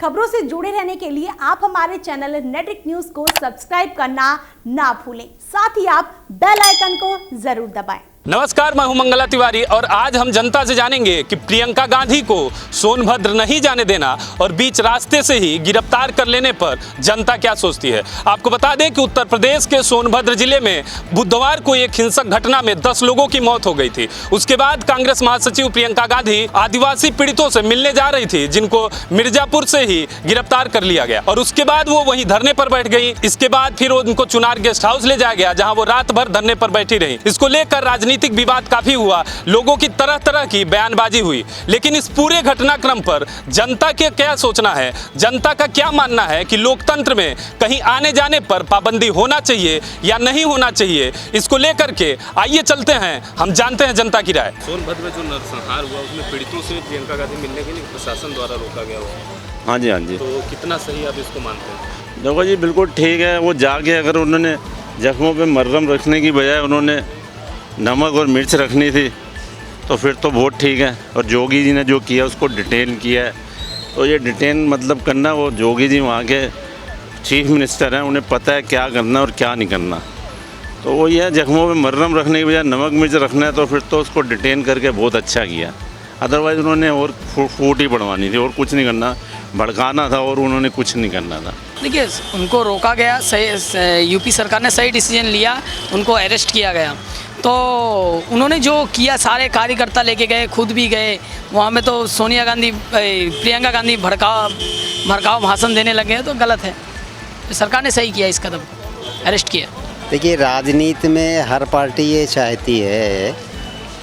खबरों से जुड़े रहने के लिए आप हमारे चैनल नेट्रिक न्यूज को सब्सक्राइब करना ना भूलें। साथ ही आप बेल आइकन को जरूर दबाएं। नमस्कार, मैं हूं मंगला तिवारी और आज हम जनता से जानेंगे कि प्रियंका गांधी को सोनभद्र नहीं जाने देना और बीच रास्ते से ही गिरफ्तार कर लेने पर जनता क्या सोचती है। आपको बता दें कि उत्तर प्रदेश के सोनभद्र जिले में बुधवार को एक हिंसक घटना में 10 लोगों की मौत हो गई थी। उसके बाद कांग्रेस महासचिव प्रियंका गांधी आदिवासी पीड़ितों से मिलने जा रही थी, जिनको मिर्जापुर से ही गिरफ्तार कर लिया गया और उसके बाद वो वहीं धरने पर बैठ गई। इसके बाद फिर उनको चुनार गेस्ट हाउस ले जाया गया, जहां वो रात भर धरने पर बैठी रही। इसको लेकर राजनीतिक विवाद काफी हुआ, लोगों की तरह तरह की बयानबाजी हुई। लेकिन इस पूरे घटनाक्रम पर जनता के क्या सोचना है, जनता का क्या मानना है कि लोकतंत्र में कहीं आने जाने पर पाबंदी होना चाहिए या नहीं होना चाहिए, इसको लेकर के आइए चलते हैं, हम जानते हैं जनता की राय। सोनभद्र में जो नरसंहार हुआ उसमें पीड़ितों से प्रियंका गांधी मिलने के लिए प्रशासन द्वारा रोका गया हुआ। हाँ जी। तो कितना सही आप इसको मानते हैं? देखो जी, बिल्कुल ठीक है। वो जाके अगर उन्होंने जख्मों पे मरहम रखने की बजाय उन्होंने नमक और मिर्च रखनी थी तो फिर तो बहुत ठीक है। और जोगी जी ने जो किया उसको डिटेन किया है, तो ये डिटेन मतलब करना, वो जोगी जी वहाँ के चीफ मिनिस्टर हैं, उन्हें पता है क्या करना और क्या नहीं करना। तो वो ये जख्मों पे मरहम रखने की बजाय नमक मिर्च रखना है, तो फिर तो उसको डिटेन करके बहुत अच्छा किया। अदरवाइज़ उन्होंने और फूट ही बढ़वानी थी और कुछ नहीं करना, भड़काना था और उन्होंने कुछ नहीं करना था। देखिए, उनको रोका गया, सही यूपी सरकार ने सही डिसीजन लिया, उनको अरेस्ट किया गया। तो उन्होंने जो किया, सारे कार्यकर्ता लेके गए, खुद भी गए वहाँ में, तो सोनिया गांधी प्रियंका गांधी भड़काऊ भाषण देने लगे हैं, तो गलत है। सरकार ने सही किया इस कदम, अरेस्ट किया। देखिए, राजनीति में हर पार्टी ये चाहती है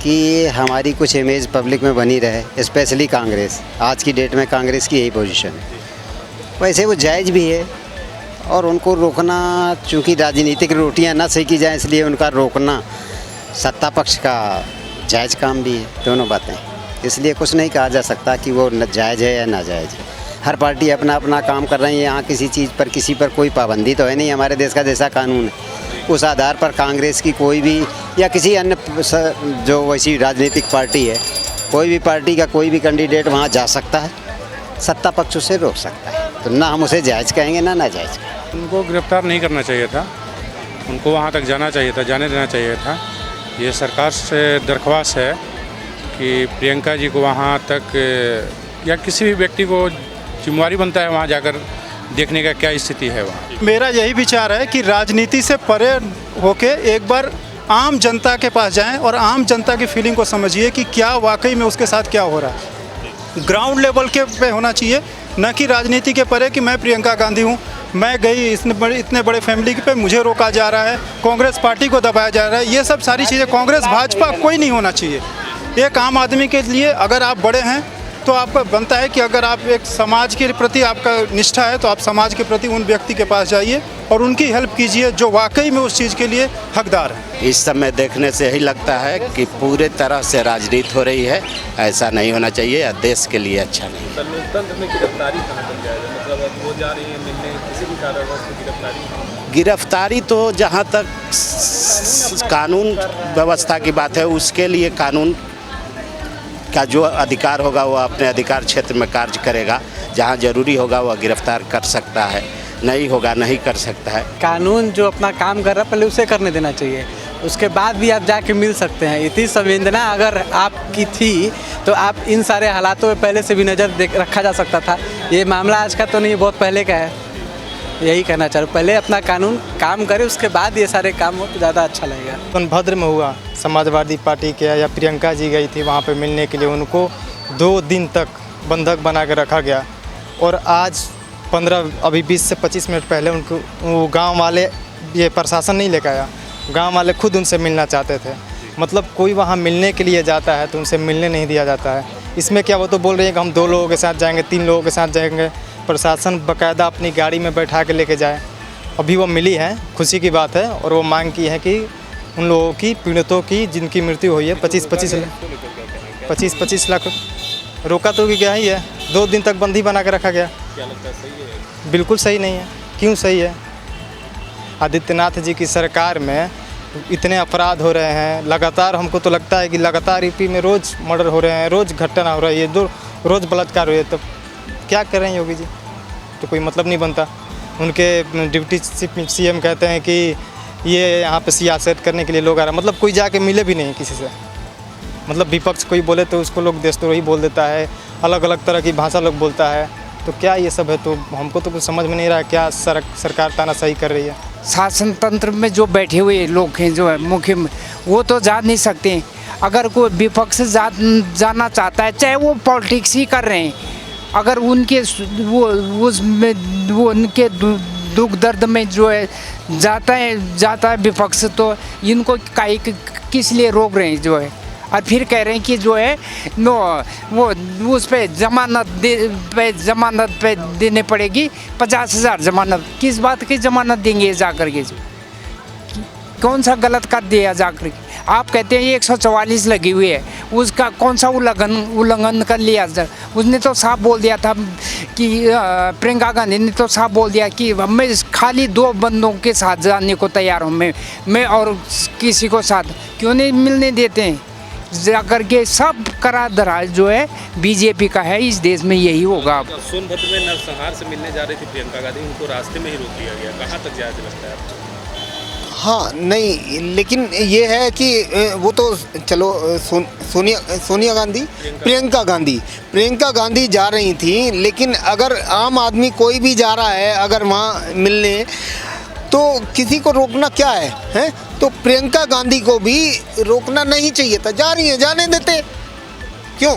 कि हमारी कुछ इमेज पब्लिक में बनी रहे, स्पेशली कांग्रेस। आज की डेट में कांग्रेस की यही पोजीशन है। वैसे वो जायज़ भी है और उनको रोकना, चूँकि राजनीतिक रोटियां ना सेकी जाए इसलिए उनका रोकना सत्ता पक्ष का जायज़ काम भी है। दोनों बातें, इसलिए कुछ नहीं कहा जा सकता कि वो जायज़ है या नाजायज़ है। हर पार्टी अपना अपना काम कर रही है। यहाँ किसी चीज़ पर, किसी पर कोई पाबंदी तो है नहीं। हमारे देश का जैसा कानून है उस आधार पर कांग्रेस की कोई भी या किसी अन्य जो वैसी राजनीतिक पार्टी है, कोई भी पार्टी का कोई भी कैंडिडेट वहाँ जा सकता है, सत्ता पक्ष उसे रोक सकता है। तो ना हम उसे जायज़ कहेंगे ना नाजायज़। उनको गिरफ्तार नहीं करना चाहिए था, उनको वहाँ तक जाना चाहिए था, जाने देना चाहिए था। ये सरकार से दरख्वास्त है कि प्रियंका जी को वहाँ तक, या किसी भी व्यक्ति को जिम्मेवारी बनता है वहाँ जाकर देखने का क्या स्थिति है वहाँ। मेरा यही विचार है कि राजनीति से परे होके एक बार आम जनता के पास जाएं और आम जनता की फीलिंग को समझिए कि क्या वाकई में उसके साथ क्या हो रहा है। ग्राउंड लेवल के पे होना चाहिए, न कि राजनीति के परे कि मैं प्रियंका गांधी हूँ, मैं गई इतने बड़े फैमिली पे मुझे रोका जा रहा है, कांग्रेस पार्टी को दबाया जा रहा है। ये सब सारी चीज़ें, कांग्रेस भाजपा कोई नहीं होना चाहिए। एक आम आदमी के लिए अगर आप बड़े हैं तो आपका बनता है कि अगर आप एक समाज के प्रति आपका निष्ठा है तो आप समाज के प्रति उन व्यक्ति के पास जाइए और उनकी हेल्प कीजिए जो वाकई में उस चीज़ के लिए हकदार है। इस समय देखने से यही लगता है कि पूरे तरह से राजनीति हो रही है। ऐसा नहीं होना चाहिए या देश के लिए अच्छा नहीं। लोकतंत्र में गिरफ्तारी कहाँ बन जाएगा? मतलब अब वो जा रही है मिलने, किसी भी कारणवश गिरफ्तारी तो जहाँ तक कानून व्यवस्था की बात है, उसके लिए कानून का जो अधिकार होगा वो अपने अधिकार क्षेत्र में कार्य करेगा। जहाँ जरूरी होगा वह गिरफ्तार कर सकता है, नहीं होगा नहीं कर सकता है। कानून जो अपना काम कर रहा है पहले उसे करने देना चाहिए, उसके बाद भी आप जाके मिल सकते हैं। इतनी संवेदना अगर आपकी थी तो आप इन सारे हालातों में पहले से भी नज़र रखा जा सकता था। ये मामला आज का तो नहीं, बहुत पहले का है। यही कहना चाह रहा हूँ, पहले अपना कानून काम करे, उसके बाद ये सारे काम हो तो ज़्यादा अच्छा लगेगा। सोनभद्र में हुआ, समाजवादी पार्टी के या प्रियंका जी गई थी वहाँ पे मिलने के लिए, उनको 2 दिन तक बंधक बना के रखा गया। और आज 20 से 25 मिनट पहले उनको वो गाँव वाले, ये प्रशासन नहीं लेकर आया, गाँव वाले खुद उनसे मिलना चाहते थे। मतलब कोई वहाँ मिलने के लिए जाता है तो उनसे मिलने नहीं दिया जाता है। इसमें क्या, वो तो बोल रही है कि हम 2 लोगों के साथ जाएंगे, 3 लोगों के साथ जाएंगे। प्रशासन बाकायदा अपनी गाड़ी में बैठा के लेके जाए। अभी वो मिली है, खुशी की बात है। और वो मांग की है कि उन लोगों की, पीड़ितों की जिनकी मृत्यु हुई है, 25-25 लाख रोका तो गया ही है। 2 दिन तक बंदी बना के रखा गया। क्या लगता है, सही है? बिल्कुल सही नहीं है। क्यों सही है? आदित्यनाथ जी की सरकार में इतने अपराध हो रहे हैं लगातार। हमको तो लगता है कि लगातार यूपी में रोज़ मर्डर हो रहे हैं, रोज़ घटना हो रही है, रोज़ बलात्कार हो रही है। तो क्या कर रहे हैं योगी जी? तो कोई मतलब नहीं बनता। उनके डिप्टी CM कहते हैं कि ये यहाँ पे सियासत करने के लिए लोग आ रहे हैं, मतलब कोई जाके मिले भी नहीं किसी से। मतलब विपक्ष कोई बोले तो उसको लोग देशद्रोही बोल देता है, अलग अलग तरह की भाषा लोग बोलता है। तो क्या ये सब है? तो हमको तो कुछ समझ में नहीं रहा क्या सरकार तानाशाही कर रही है। शासन तंत्र में जो बैठे हुए लोग हैं, जो है मुख्य, वो तो जा नहीं सकते। अगर कोई विपक्ष जाना चाहता है, चाहे वो पॉलिटिक्स ही कर रहे हैं, अगर उनके वो उनके दुख दर्द में जो है जाता है विपक्ष, तो इनको किस लिए रोक रहे हैं जो है। और फिर कह रहे हैं कि जो है वो उस पे जमानत पे देने पड़ेगी 50,000 जमानत। किस बात की जमानत देंगे जा कर के? कौन सा गलत कर दिया जा कर के? आप कहते हैं 144 लगी हुई है, उसका कौन सा उल्लंघन कर लिया? उसने तो साफ बोल दिया था कि प्रियंका गांधी ने तो साफ बोल दिया कि मैं खाली 2 बंदों के साथ जाने को तैयार हूँ, मैं और किसी को साथ क्यों नहीं मिलने देते हैं? जाकर के सब करा धरा जो है बीजेपी का है इस देश में, यही होगा। सोनभद्र में नरसंहार से मिलने जा रही थी प्रियंका गांधी, उनको रास्ते में ही रोक दिया गया। कहाँ तक जायज लगता है आपको? हाँ नहीं, लेकिन ये है कि वो तो चलो सोनिया गांधी, प्रियंका गांधी जा रही थी, लेकिन अगर आम आदमी कोई भी जा रहा है अगर वहाँ मिलने, तो किसी को रोकना क्या है? तो प्रियंका गांधी को भी रोकना नहीं चाहिए था, जा रही है, जाने देते। क्यों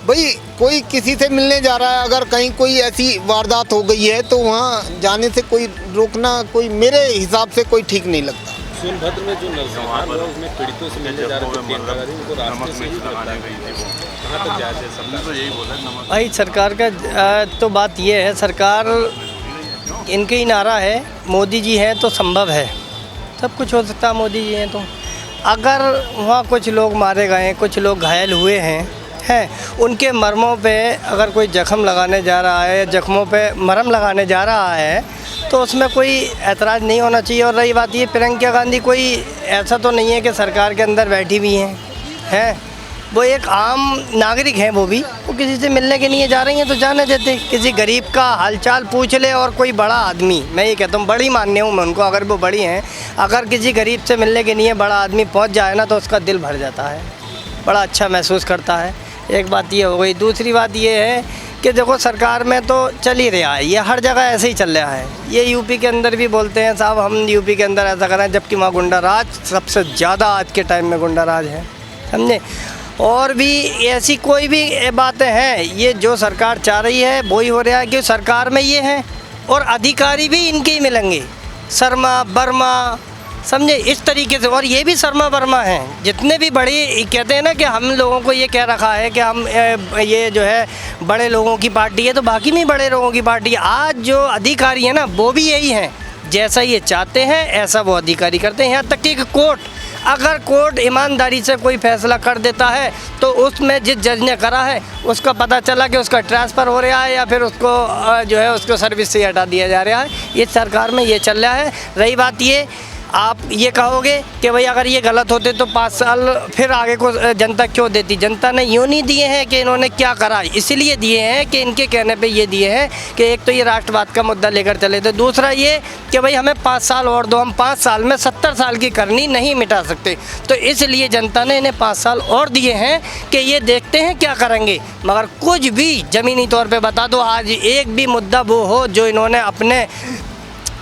भाई, कोई किसी से मिलने जा रहा है, अगर कहीं कोई ऐसी वारदात हो गई है तो वहाँ जाने से कोई रोकना कोई मेरे हिसाब से कोई ठीक नहीं लगता। सोनभद्र में जो नरसंहार हुआ उसमें पीड़ितों से मिलने जा रहे थे प्रियंका गांधी, उनको रास्ते से ही गिरफ्तार कर लिया। कहाँ तक जायज है? सरकार तो यही बोला भाई, सरकार का तो बात ये है, सरकार इनके ही नारा है, मोदी जी हैं तो संभव है, सब कुछ हो सकता है मोदी जी हैं तो। अगर वहाँ कुछ लोग मारे गए, कुछ लोग घायल हुए हैं, उनके मरमों पे अगर कोई जख्म लगाने जा रहा है, जख्मों पे मरहम लगाने जा रहा है, तो उसमें कोई ऐतराज़ नहीं होना चाहिए। और रही बात ये, प्रियंका गांधी कोई ऐसा तो नहीं है कि सरकार के अंदर बैठी भी हैं, वो एक आम नागरिक हैं, वो किसी से मिलने के लिए जा रही हैं तो जाने देते। किसी गरीब का हालचाल पूछ ले, और कोई बड़ा आदमी, मैं ये कहता हूँ बड़ी मानने हूँ मैं उनको, अगर वो बड़ी हैं, अगर किसी गरीब से मिलने के लिए बड़ा आदमी पहुँच जाए ना, तो उसका दिल भर जाता है, बड़ा अच्छा महसूस करता है। एक बात ये हो गई। दूसरी बात ये है कि देखो, सरकार में तो चल ही रहा है, ये हर जगह ऐसे ही चल रहा है। ये यूपी के अंदर भी बोलते हैं साहब हम यूपी के अंदर ऐसा कर रहे हैं, जबकि वहाँ गुंडा राज सबसे ज़्यादा आज के टाइम में गुंडा राज है, समझे। और भी ऐसी कोई भी बातें हैं, ये जो सरकार चाह रही है वही हो रहा है कि सरकार में ये है, और अधिकारी भी इनके ही मिलेंगे, शर्मा वर्मा, समझे, इस तरीके से। और ये भी शर्मा वर्मा हैं, जितने भी बड़े कहते हैं ना कि हम लोगों को ये कह रखा है कि हम ये जो है बड़े लोगों की पार्टी है, तो बाकी में बड़े लोगों की पार्टी है। आज जो अधिकारी है ना, वो भी यही हैं, जैसा ये चाहते हैं ऐसा वो अधिकारी करते हैं। यहाँ तक कि कोर्ट, अगर कोर्ट ईमानदारी से कोई फैसला कर देता है, तो उसमें जिस जज ने करा है उसका पता चला कि उसका ट्रांसफ़र हो रहा है, या फिर उसको जो है उसको सर्विस से हटा दिया जा रहा है। ये सरकार में ये चल रहा है। रही बात ये, आप ये कहोगे कि भाई अगर ये गलत होते तो 5 साल फिर आगे को जनता क्यों देती? जनता ने यूँ नहीं दिए हैं कि इन्होंने क्या करा, इसलिए दिए हैं कि इनके कहने पे ये दिए हैं कि एक तो ये राष्ट्रवाद का मुद्दा लेकर चले थे, दूसरा ये कि भाई हमें 5 साल और दो, हम 5 साल में 70 साल की करनी नहीं मिटा सकते, तो इसलिए जनता ने इन्हें 5 साल और दिए हैं कि ये देखते हैं क्या करेंगे। मगर कुछ भी ज़मीनी तौर पर बता दो, आज एक भी मुद्दा वो हो जो इन्होंने अपने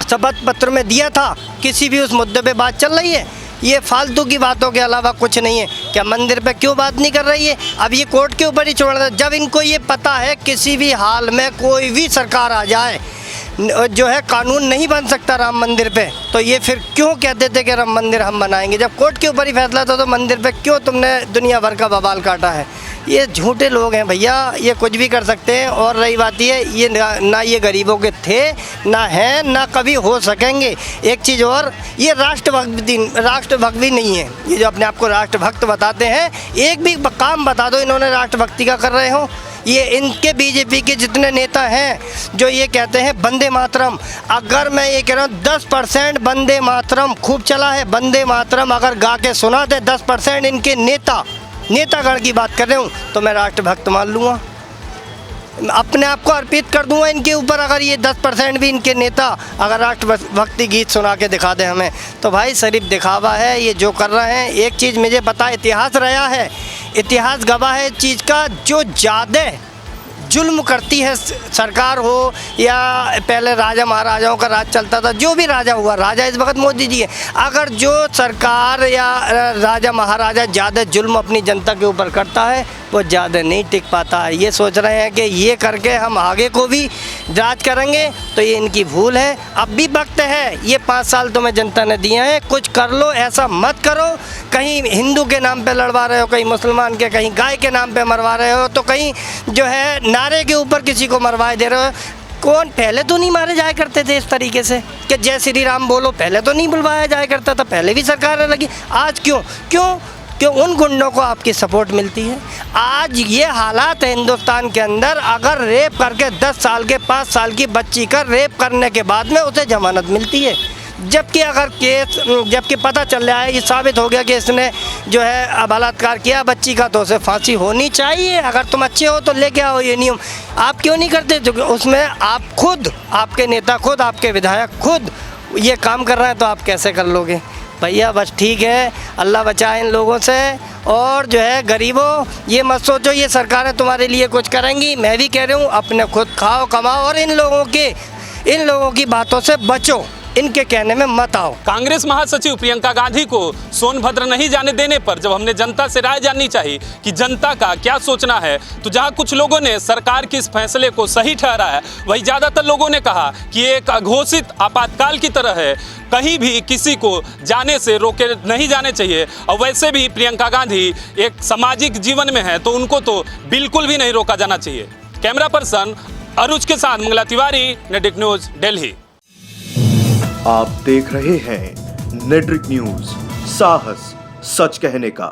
शपथ पत्र में दिया था, किसी भी उस मुद्दे पे बात चल रही है? ये फालतू की बातों के अलावा कुछ नहीं है। क्या मंदिर पे क्यों बात नहीं कर रही है? अब ये कोर्ट के ऊपर ही छोड़ रहा है। जब इनको ये पता है किसी भी हाल में कोई भी सरकार आ जाए जो है कानून नहीं बन सकता राम मंदिर पे, तो ये फिर क्यों कहते थे कि राम मंदिर हम बनाएंगे? जब कोर्ट के ऊपर ही फैसला था तो मंदिर पे क्यों तुमने दुनिया भर का बवाल काटा है? ये झूठे लोग हैं भैया, ये कुछ भी कर सकते हैं। और रही बात ये ना ये गरीबों के थे, ना हैं, ना कभी हो सकेंगे। एक चीज़ और, ये राष्ट्रभक्त भी नहीं है। ये जो अपने आप को राष्ट्रभक्त बताते हैं, एक भी काम बता दो इन्होंने राष्ट्रभक्ति का कर रहे हो। ये इनके बीजेपी के जितने नेता हैं जो ये कहते हैं वंदे मातरम, अगर मैं ये कह रहा हूँ 10% वंदे मातरम खूब चला है, वंदे मातरम अगर गा के सुना दे 10% इनके नेतागण की बात कर रहे हूँ, तो मैं राष्ट्रभक्त मान लूँगा। अपने आप को अर्पित कर दूंगा इनके ऊपर अगर ये 10% भी इनके नेता अगर राष्ट्रभक्ति गीत सुना के दिखा दे हमें। तो भाई सिर्फ दिखावा है ये जो कर रहे हैं। एक चीज़ मुझे पता, इतिहास रहा है, इतिहास गवाह है इस चीज़ का, जो ज़्यादा जुल्म करती है सरकार हो या पहले राजा महाराजाओं का राज चलता था, जो भी राजा हुआ, राजा इस वक्त मोदी जी है, अगर जो सरकार या राजा महाराजा ज़्यादा जुल्म अपनी जनता के ऊपर करता है वो ज़्यादा नहीं टिक पाता है। ये सोच रहे हैं कि ये करके हम आगे को भी राज करेंगे, तो ये इनकी भूल है। अब भी वक्त है, ये 5 साल तुम्हें जनता ने दिए हैं, कुछ कर लो, ऐसा मत करो कहीं हिंदू के नाम पे लड़वा रहे हो, कहीं मुसलमान के, कहीं गाय के नाम पे मरवा रहे हो, तो कहीं जो है नारे के ऊपर किसी को मरवा दे रहे हो। कौन पहले तो नहीं मारे जाया करते थे इस तरीके से कि जय श्री राम बोलो, पहले तो नहीं बुलवाया जाया करता था, पहले भी सरकारें लगी। आज क्यों उन गुंडों को आपकी सपोर्ट मिलती है? आज ये हालात है हिंदुस्तान के अंदर, अगर रेप करके 10 साल के 5 साल की बच्ची का रेप करने के बाद में उसे जमानत मिलती है, जबकि पता चल रहा है, ये साबित हो गया कि इसने जो है बलात्कार किया बच्ची का, तो उसे फांसी होनी चाहिए। अगर तुम अच्छे हो तो लेके आओ ये नियम। आप क्यों नहीं करते? जो उसमें आप खुद, आपके नेता खुद, आपके विधायक खुद ये काम कर रहे हैं, तो आप कैसे कर लोगे भैया? बस ठीक है, अल्लाह बचाए इन लोगों से। और जो है गरीबों, ये मत सोचो ये सरकारें तुम्हारे लिए कुछ करेंगी। मैं भी कह रहा हूँ अपने खुद खाओ कमाओ और इन लोगों की बातों से बचो, इनके कहने में मत आओ। कांग्रेस महासचिव प्रियंका गांधी को सोनभद्र नहीं जाने देने पर जब हमने जनता से राय जाननी चाहिए कि जनता का क्या सोचना है, तो जहां कुछ लोगों ने सरकार के इस फैसले को सही ठहराया, वहीं ज़्यादातर लोगों ने कहा कि ये एक अघोषित आपातकाल की तरह है, कहीं भी किसी को जाने से रोके नहीं जाने चाहिए। और वैसे भी प्रियंका गांधी एक सामाजिक जीवन में है, तो उनको तो बिल्कुल भी नहीं रोका जाना चाहिए। कैमरा पर्सन अरुज के साथ मंगला तिवारी, नेटिक न्यूज़, दिल्ली। आप देख रहे हैं नेट्रिक न्यूज, साहस सच कहने का।